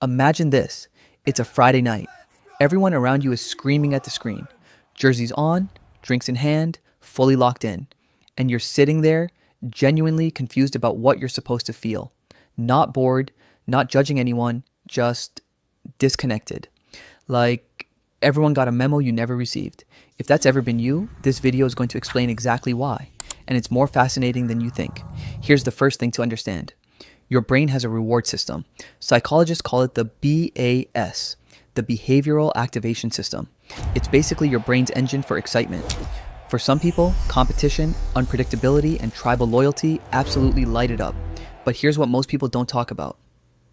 Imagine this. It's a Friday night. Everyone around you is screaming at the screen. Jerseys on, drinks in hand, fully locked in. And you're sitting there, genuinely confused about what you're supposed to feel. Not bored, not judging anyone, just disconnected. Like everyone got a memo you never received. If that's ever been you, this video is going to explain exactly why. And it's more fascinating than you think. Here's the first thing to understand. Your brain has a reward system. Psychologists call it the BAS, the Behavioral Activation System. It's basically your brain's engine for excitement. For some people, competition, unpredictability, and tribal loyalty absolutely light it up. But here's what most people don't talk about.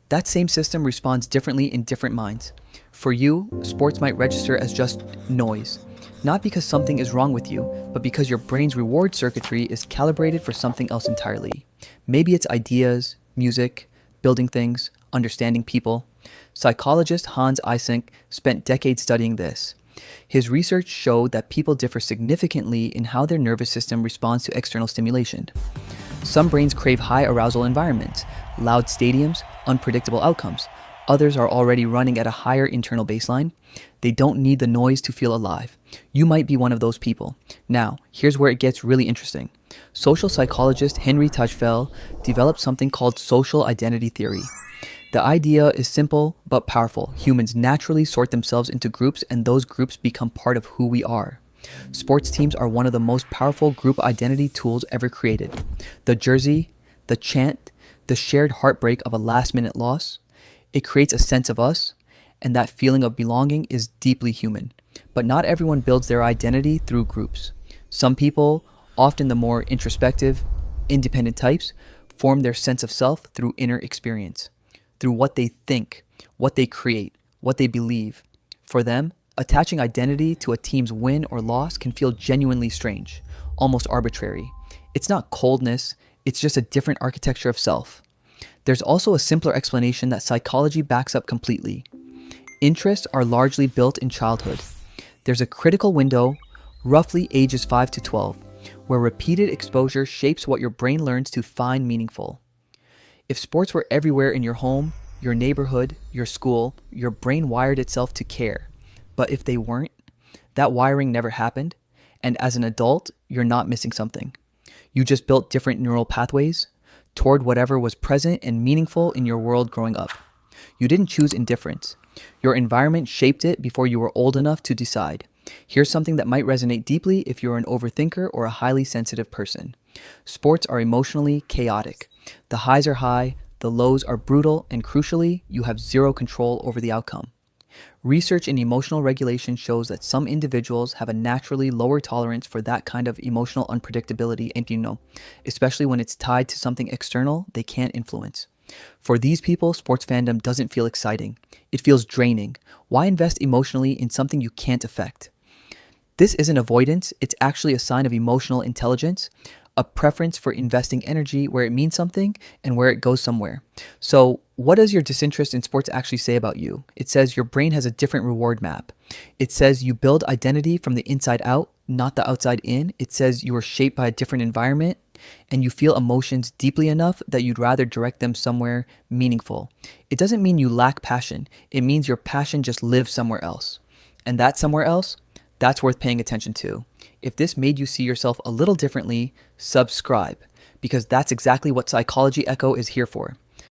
That same system responds differently in different minds. For you, sports might register as just noise. Not because something is wrong with you, but because your brain's reward circuitry is calibrated for something else entirely. Maybe it's ideas, music, building things, understanding people. Psychologist Hans Eysenck spent decades studying this. His research showed that people differ significantly in how their nervous system responds to external stimulation. Some brains crave high arousal environments, loud stadiums, unpredictable outcomes. Others are already running at a higher internal baseline. They don't need the noise to feel alive. You might be one of those people. Now, here's where it gets really interesting. Social psychologist Henry Tajfel developed something called social identity theory. The idea is simple but powerful. Humans naturally sort themselves into groups, and those groups become part of who we are. Sports teams are one of the most powerful group identity tools ever created. The jersey, the chant, the shared heartbreak of a last-minute loss, it creates a sense of us, and that feeling of belonging is deeply human. But not everyone builds their identity through groups. Some people, often the more introspective, independent types, form their sense of self through inner experience, through what they think, what they create, what they believe. For them, attaching identity to a team's win or loss can feel genuinely strange, almost arbitrary. It's not coldness, it's just a different architecture of self. There's also a simpler explanation that psychology backs up completely. Interests are largely built in childhood. There's a critical window, roughly ages 5 to 12, where repeated exposure shapes what your brain learns to find meaningful. If sports were everywhere in your home, your neighborhood, your school, your brain wired itself to care. But if they weren't, that wiring never happened, and as an adult, you're not missing something. You just built different neural pathways toward whatever was present and meaningful in your world growing up. You didn't choose indifference. Your environment shaped it before you were old enough to decide. Here's something that might resonate deeply if you're an overthinker or a highly sensitive person. Sports are emotionally chaotic. The highs are high, the lows are brutal, and crucially, you have zero control over the outcome. Research in emotional regulation shows that some individuals have a naturally lower tolerance for that kind of emotional unpredictability, and especially when it's tied to something external they can't influence. For these people, sports fandom doesn't feel exciting. It feels draining. Why invest emotionally in something you can't affect? This isn't avoidance, it's actually a sign of emotional intelligence, a preference for investing energy where it means something and where it goes somewhere. So, what does your disinterest in sports actually say about you? It says your brain has a different reward map. It says you build identity from the inside out, not the outside in. It says you are shaped by a different environment, and you feel emotions deeply enough that you'd rather direct them somewhere meaningful. It doesn't mean you lack passion. It means your passion just lives somewhere else. And that somewhere else, that's worth paying attention to. If this made you see yourself a little differently, subscribe, because that's exactly what Psychology Echo is here for.